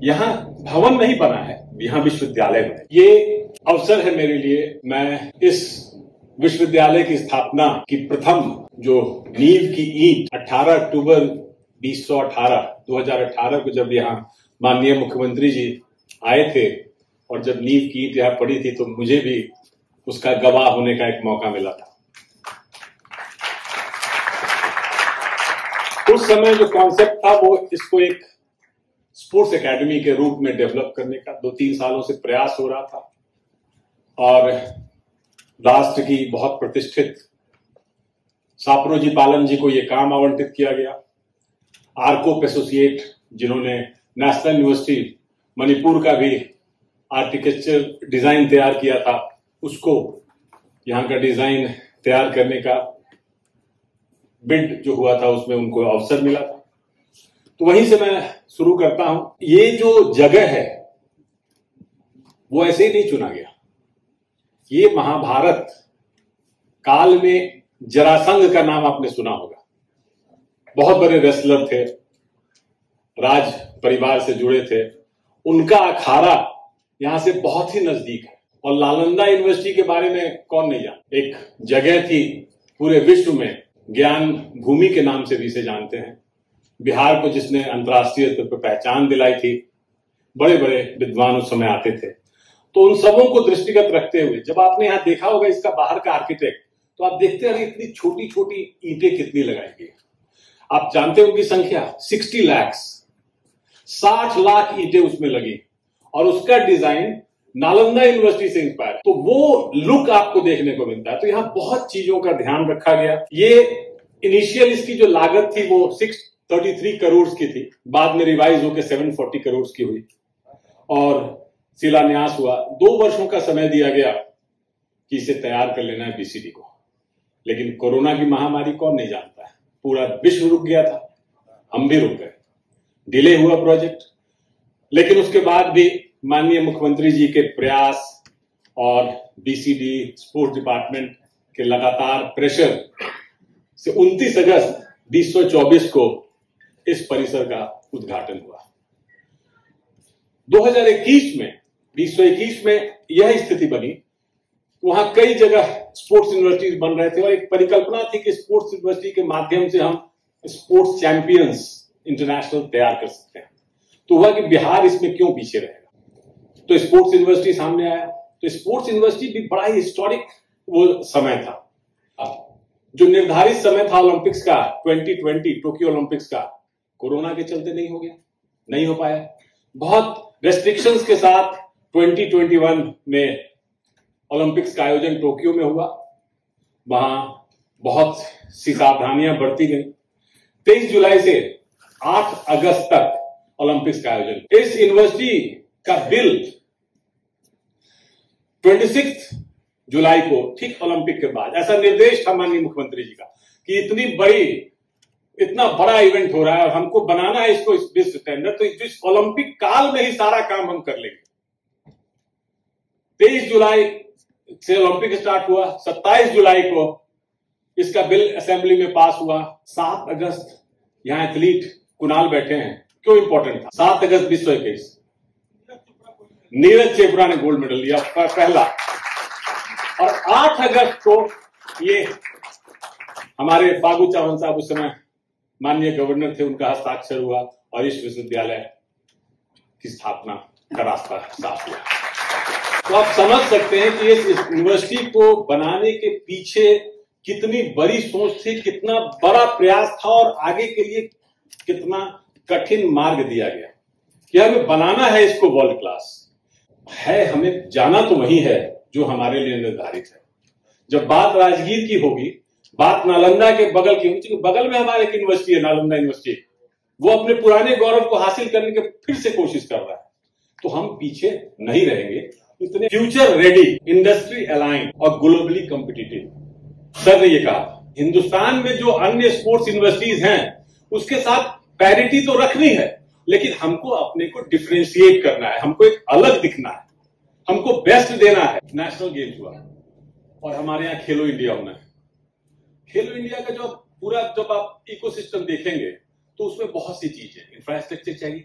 यहाँ भवन नहीं बना है, यहाँ विश्वविद्यालय बना है। ये अवसर है मेरे लिए, मैं इस विश्वविद्यालय की स्थापना की प्रथम जो नींव की ईंट 18 अक्टूबर 2018 को जब यहाँ माननीय मुख्यमंत्री जी आए थे और जब नींव की ईंट यहाँ पड़ी थी तो मुझे भी उसका गवाह होने का एक मौका मिला था। उस समय जो कॉन्सेप्ट था वो इसको एक स्पोर्ट्स एकेडमी के रूप में डेवलप करने का 2-3 सालों से प्रयास हो रहा था और राष्ट्र की बहुत प्रतिष्ठित सापरोजी पालम जी को ये काम आवंटित किया गया। आर्कोप एसोसिएट जिन्होंने नेशनल यूनिवर्सिटी मणिपुर का भी आर्किटेक्चर डिजाइन तैयार किया था, उसको यहाँ का डिजाइन तैयार करने का बिड जो हुआ था उसमें उनको अवसर मिला था। तो वहीं से मैं शुरू करता हूं। ये जो जगह है वो ऐसे ही नहीं चुना गया। ये महाभारत काल में जरासंध का नाम आपने सुना होगा। बहुत बड़े रेसलर थे, राज परिवार से जुड़े थे, उनका अखाड़ा यहां से बहुत ही नजदीक है। और नालंदा यूनिवर्सिटी के बारे में कौन नहीं जानता। एक जगह थी पूरे विश्व में, ज्ञान भूमि के नाम से भी इसे जानते हैं। बिहार को जिसने अंतर्राष्ट्रीय स्तर पर पहचान दिलाई थी, बड़े बड़े विद्वान उस समय आते थे। तो उन सबों को दृष्टिगत रखते हुए जब आपने यहाँ देखा होगा इसका बाहर का आर्किटेक्ट, तो आप देखते हैं इतनी छोटी छोटी ईंटें कितनी लगाई गई। आप जानते हो उनकी संख्या 60 लाख, 60 लाख ईंटें उसमें लगी और उसका डिजाइन नालंदा यूनिवर्सिटी से इंस्पायर। तो वो लुक आपको देखने को मिलता है। तो यहाँ बहुत चीजों का ध्यान रखा गया। ये इनिशियल इसकी जो लागत थी वो 633 करोड़ की थी, बाद में रिवाइज होकर 740 करोड़ की हुई और शिलान्यास हुआ। 2 वर्षों का समय दिया गया कि इसे तैयार कर लेना है बीसीडी को। लेकिन कोरोना की महामारी कौन नहीं जानता है, पूरा विश्व रुक गया था, हम भी रुक गए, डिले हुआ प्रोजेक्ट। लेकिन उसके बाद भी माननीय मुख्यमंत्री जी के प्रयास और बीसीडी स्पोर्ट्स डिपार्टमेंट के लगातार प्रेशर से 29 अगस्त 2024 को इस परिसर का उद्घाटन हुआ। 2021 में यह स्थिति बनी। वहां कई जगह स्पोर्ट्स यूनिवर्सिटीज बन रहे थे और एक परिकल्पना थी कि स्पोर्ट्स यूनिवर्सिटी के माध्यम से हम स्पोर्ट्स चैंपियंस इंटरनेशनल तैयार कर सकते हैं। तो हुआ कि बिहार इसमें क्यों पीछे रहेगा, तो स्पोर्ट्स यूनिवर्सिटी सामने आया। तो स्पोर्ट्स यूनिवर्सिटी भी बड़ा ही हिस्टोरिक वो समय था। जो निर्धारित समय था ओलंपिक्स का 2020 टोक्यो ओलंपिक्स का, कोरोना के चलते नहीं हो गया, नहीं हो पाया। बहुत रेस्ट्रिक्शंस के साथ 2021 में ओलंपिक्स का आयोजन टोक्यो में हुआ। वहां बहुत सी सावधानियां बरती गई। 23 जुलाई से 8 अगस्त तक ओलंपिक्स का आयोजन। इस यूनिवर्सिटी का बिल 26 जुलाई को ठीक ओलंपिक के बाद, ऐसा निर्देश था माननीय मुख्यमंत्री जी का कि इतना बड़ा इवेंट हो रहा है और हमको बनाना है इसको इस विश्व स्टैंडर्ड, तो इस ओलंपिक काल में ही सारा काम हम कर लेंगे। 23 जुलाई से ओलंपिक स्टार्ट हुआ। 27 जुलाई को इसका बिल असेंबली में पास हुआ। 7 अगस्त यहां एथलीट कुणाल बैठे हैं, क्यों इंपॉर्टेंट था? 7 अगस्त 2021 नीरज चोपड़ा ने गोल्ड मेडल लिया पहला। और 8 अगस्त को ये हमारे फागू चौहान साहब उस समय माननीय गवर्नर थे, उनका हस्ताक्षर हुआ और इस विश्वविद्यालय की स्थापना का रास्ता साफ हुआ। तो आप समझ सकते हैं कि इस यूनिवर्सिटी को बनाने के पीछे कितनी बड़ी सोच थी, कितना बड़ा प्रयास था और आगे के लिए कितना कठिन मार्ग दिया गया कि हमें बनाना है इसको वर्ल्ड क्लास है। हमें जाना तो वही है जो हमारे लिए निर्धारित है। जब बात राजगीर की होगी, बात नालंदा के बगल की होगी, बगल में हमारे एक यूनिवर्सिटी है नालंदा यूनिवर्सिटी, वो अपने पुराने गौरव को हासिल करने की फिर से कोशिश कर रहा है। तो हम पीछे नहीं रहेंगे। इतने फ्यूचर रेडी, इंडस्ट्री अलाइन और ग्लोबली कॉम्पिटिटिव सर ने ये कहा। हिंदुस्तान में जो अन्य स्पोर्ट्स यूनिवर्सिटीज हैं उसके साथ पैरिटी तो रखनी है, लेकिन हमको अपने को डिफरेंशिएट करना है, हमको एक अलग दिखना है, हमको बेस्ट देना है। नेशनल गेम्स हुआ और हमारे यहाँ खेलो इंडिया होना है। खेलो इंडिया का जो जब आप इकोसिस्टम देखेंगे तो उसमें बहुत सी चीजें, इंफ्रास्ट्रक्चर चाहिए,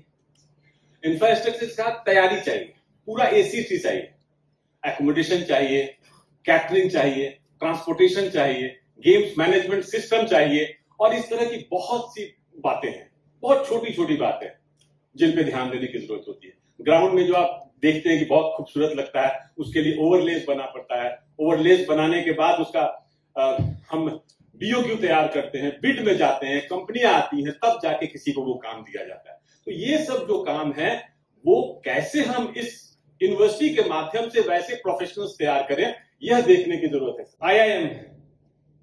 इंफ्रास्ट्रक्चर के साथ तैयारी चाहिए, पूरा एसी चाहिए, एकोमोडेशन चाहिए, कैटरिंग चाहिए, ट्रांसपोर्टेशन चाहिए, गेम्स मैनेजमेंट सिस्टम चाहिए, और इस तरह की बहुत सी बातें हैं, बहुत छोटी छोटी बातें जिन पे ध्यान देने की जरूरत होती है। ग्राउंड में जो आप देखते हैं कि बहुत खूबसूरत लगता है, उसके लिए ओवरलेस बना पड़ता है। ओवरलेस बनाने के बाद उसका हम बीओक्यू तैयार करते हैं, बिड में जाते हैं, कंपनियां आती हैं, तब जाके किसी को वो काम दिया जाता है। तो ये सब जो काम है वो कैसे हम इस यूनिवर्सिटी के माध्यम से वैसे प्रोफेशनल्स तैयार करें, यह देखने की जरूरत है। आईआईएम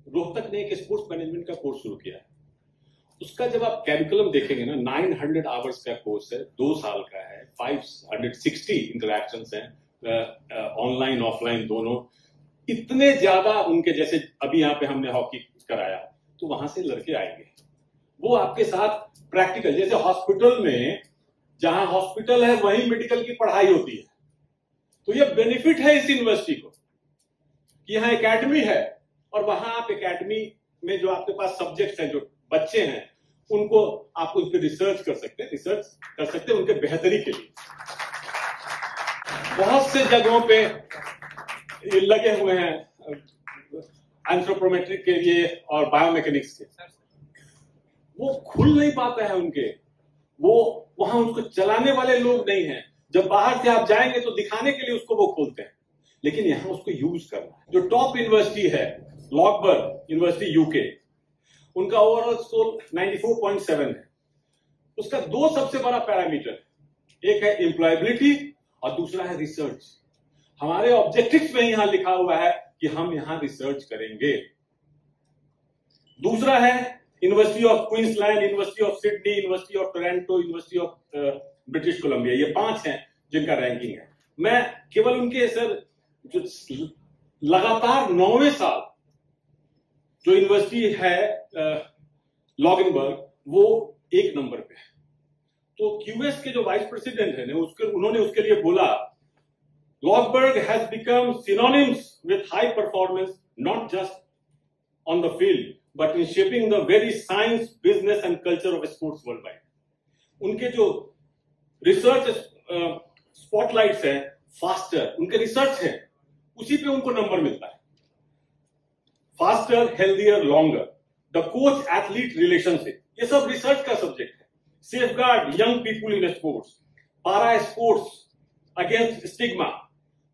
रोहतक ने एक स्पोर्ट्स मैनेजमेंट का कोर्स शुरू किया है। उसका जब आप कैरिकुलम देखेंगे ना, 900 आवर्स का कोर्स है, 2 साल का है, 560 इंटरैक्शंस हैं, ऑनलाइन ऑफलाइन दोनों। इतने ज्यादा उनके, जैसे अभी यहाँ पे हमने हॉकी कराया, तो वहां से लड़के आएंगे, वो आपके साथ प्रैक्टिकल, जैसे हॉस्पिटल में, जहां हॉस्पिटल है वहीं मेडिकल की पढ़ाई होती है। तो ये बेनिफिट है इस यूनिवर्सिटी को कि यहाँ एकेडमी है, और वहां आप एकेडमी में जो आपके पास सब्जेक्ट्स हैं, जो बच्चे हैं, उनको आप उन पर रिसर्च कर सकते हैं उनके बेहतरी के लिए। बहुत से जगहों पे ये लगे हुए हैं एंथ्रोपोमेट्रिक के लिए और बायोमैकेनिक्स के, वो खुल नहीं पाता है उनके, वो वहां उसको चलाने वाले लोग नहीं हैं। जब बाहर से आप जाएंगे तो दिखाने के लिए उसको वो खोलते हैं, लेकिन यहां उसको यूज करना है। जो टॉप यूनिवर्सिटी है, लॉकबर्ग यूनिवर्सिटी यूके, उनका ओवरऑल स्कोर 94.7 है। उसका 2 सबसे बड़ा पैरामीटर, एक है एम्प्लॉयबिलिटी और दूसरा है रिसर्च। हमारे ऑब्जेक्टिव्स में यहां लिखा हुआ है कि हम यहां रिसर्च करेंगे। दूसरा है university of Queensland, university of Sydney, university of Toronto, university of British Columbia. ये 5 हैं जिनका रैंकिंग है। मैं केवल उनके सर जो लगातार 9वें साल जो यूनिवर्सिटी है लॉगनबर्ग, वो 1 नंबर पे है। तो क्यूएस के जो वाइस प्रेसिडेंट है उन्होंने उसके लिए बोला, Loughborough has become synonyms with high performance not just on the field but in shaping the very science, business and culture of sports worldwide. उनके जो रिसर्च स्पॉटलाइट्स हैं, फास्टर, उनके रिसर्च है, उसी पे उनको नंबर मिलता है। Faster, healthier, longer, the coach athlete relationship, ये सब रिसर्च का सब्जेक्ट है। Safeguard young people in sports, para sports against stigma.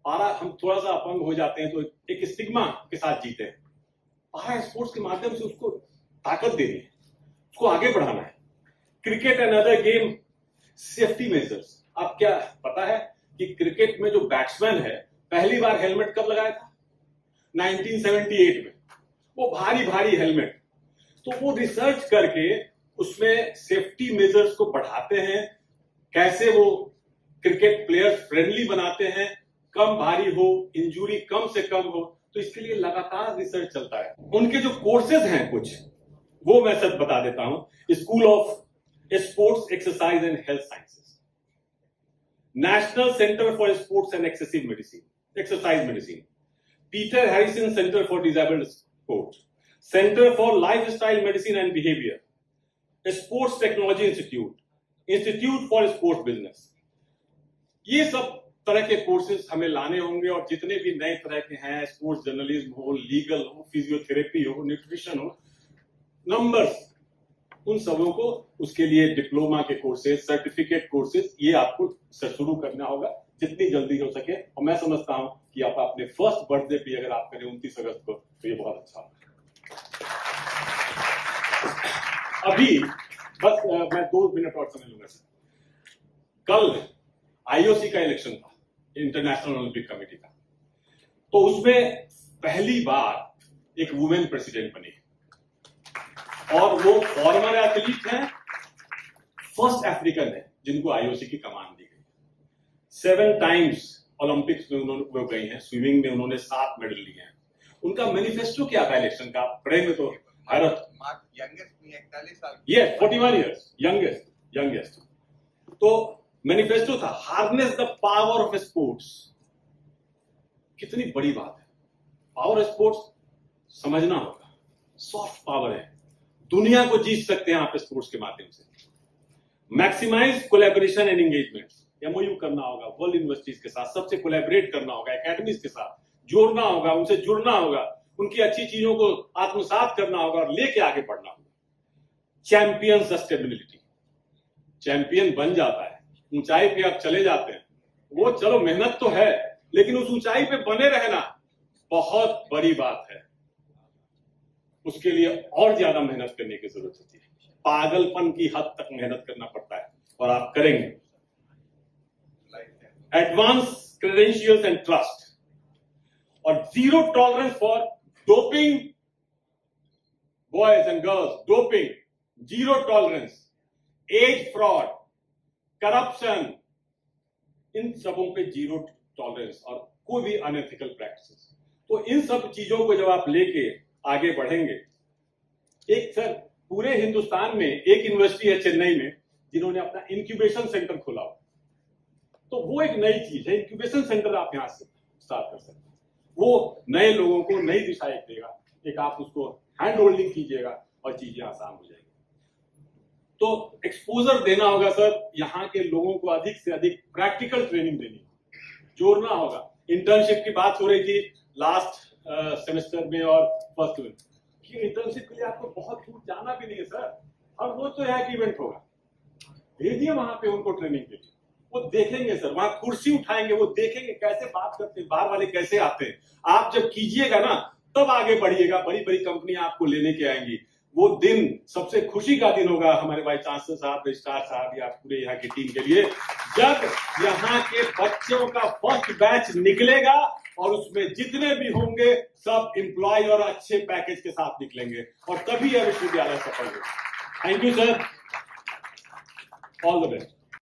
Para, हम थोड़ा सा अपंग हो जाते हैं तो एक स्टिग्मा के साथ जीते हैं। पारा स्पोर्ट्स के माध्यम से उसको ताकत देनी है, उसको आगे बढ़ाना है। Cricket and other game safety measures. आप क्या पता है कि क्रिकेट में जो बैट्समैन है, पहली बार हेलमेट कब लगाया था? 1978 में। वो भारी भारी हेलमेट, तो वो रिसर्च करके उसमें सेफ्टी मेजर्स को बढ़ाते हैं, कैसे वो क्रिकेट प्लेयर्स फ्रेंडली बनाते हैं, कम भारी हो, इंजरी कम से कम हो। तो इसके लिए लगातार रिसर्च चलता है। उनके जो कोर्सेज हैं कुछ, वो मैं सब बता देता हूं। School of sports exercise and health sciences, national centre for sports and exercise medicine, Peter Harrison centre for disabled sports, centre for lifestyle medicine and behaviour, sports technology institute, institute for sports business. ये सब तरह के courses हमें लाने होंगे, और जितने भी नए तरह के हैं, स्पोर्ट्स जर्नलिज्म हो, लीगल हो, फिजियोथेरेपी हो, न्यूट्रिशन हो, नंबर्स, उन सबों को, उसके लिए डिप्लोमा के कोर्सेज, सर्टिफिकेट कोर्सेज, ये आपको शुरू करना होगा जितनी जल्दी हो सके। और मैं समझता हूं कि आप अपने फर्स्ट बर्थडे भी अगर आप करें 29 अगस्त को, तो ये बहुत अच्छा होगा। अभी बस मैं 2 मिनट और समय लूंगा सर। कल आईओसी का इलेक्शन था, इंटरनेशनल ओलंपिक कमेटी का, तो उसमें पहली बार एक वुमेन प्रेसिडेंट बनी, और वो फॉर्मर एथलीट हैं, फर्स्ट अफ्रीकन है जिनको आईओसी की कमान दी गई। 7 टाइम्स ओलंपिक्स में उन्होंने गई हैं, स्विमिंग में उन्होंने 7 मेडल लिए हैं। उनका मैनिफेस्टो क्या था इलेक्शन का, पढ़े में तो भारत यंगेस्ट 41 साल, ये 41 इयर्स यंगेस्ट। तो मैनिफेस्टो था, harness the power of sports. कितनी बड़ी बात है, पावर ऑफ स्पोर्ट्स समझना होगा। सॉफ्ट पावर है, दुनिया को जीत सकते हैं आप स्पोर्ट्स के माध्यम से। Maximize collaboration and engagement, MoU करना होगा वर्ल्ड यूनिवर्सिटीज के साथ, सबसे कोलैबोरेट करना होगा, एकेडमीज के साथ जोड़ना होगा, उनसे जुड़ना होगा, उनकी अच्छी चीजों को आत्मसात करना होगा और लेके आगे बढ़ना होगा। चैंपियन सस्टेनेबिलिटी, चैंपियन बन जाता है, ऊंचाई पे आप चले जाते हैं, वो चलो मेहनत तो है, लेकिन उस ऊंचाई पे बने रहना बहुत बड़ी बात है। उसके लिए और ज्यादा मेहनत करने की जरूरत होती है, पागलपन की हद तक मेहनत करना पड़ता है और आप करेंगे। एडवांस क्रेडेंशियल्स एंड ट्रस्ट और zero tolerance for doping, boys and girls, doping, zero tolerance, as fraud, corruption, इन सबों पे जीरो टॉलरेंस और कोई भी अनएथिकल प्रैक्टिसेस। तो इन सब चीजों को जब आप लेके आगे बढ़ेंगे, एक सर पूरे हिंदुस्तान में एक यूनिवर्सिटी है चेन्नई में जिन्होंने अपना इंक्यूबेशन सेंटर खोला हो, तो वो एक नई चीज है। इंक्यूबेशन सेंटर आप यहां से स्टार्ट कर सकते हैं, वो नए लोगों को नई दिशा एक देगा, एक आप उसको हैंड होल्डिंग कीजिएगा और चीजें आसान हो जाएगी। तो एक्सपोजर देना होगा सर, यहाँ के लोगों को अधिक से अधिक प्रैक्टिकल ट्रेनिंग देनी, जोड़ना होगा। इंटर्नशिप की बात हो रही थी लास्ट सेमेस्टर में और फर्स्ट में, कि इंटर्नशिप के लिए आपको बहुत दूर जाना भी नहीं है सर, हर रोज तो एक इवेंट होगा, भेजिए वहां पे उनको ट्रेनिंग के लिए, वो देखेंगे सर, वहां कुर्सी उठाएंगे, वो देखेंगे कैसे बात करते हैं, बाहर वाले कैसे आते हैं। आप जब कीजिएगा ना तब आगे बढ़िएगा, बड़ी बड़ी कंपनियां आपको लेने के आएंगी। वो दिन सबसे खुशी का दिन होगा हमारे वाइस चांसलर साहब, रजिस्ट्रार साहब या पूरे यहाँ की टीम के लिए, जब यहाँ के बच्चों का फर्स्ट बैच निकलेगा और उसमें जितने भी होंगे सब एम्प्लॉय और अच्छे पैकेज के साथ निकलेंगे और तभी यह विश्वविद्यालय सफल होगा। Thank you sir, all the best.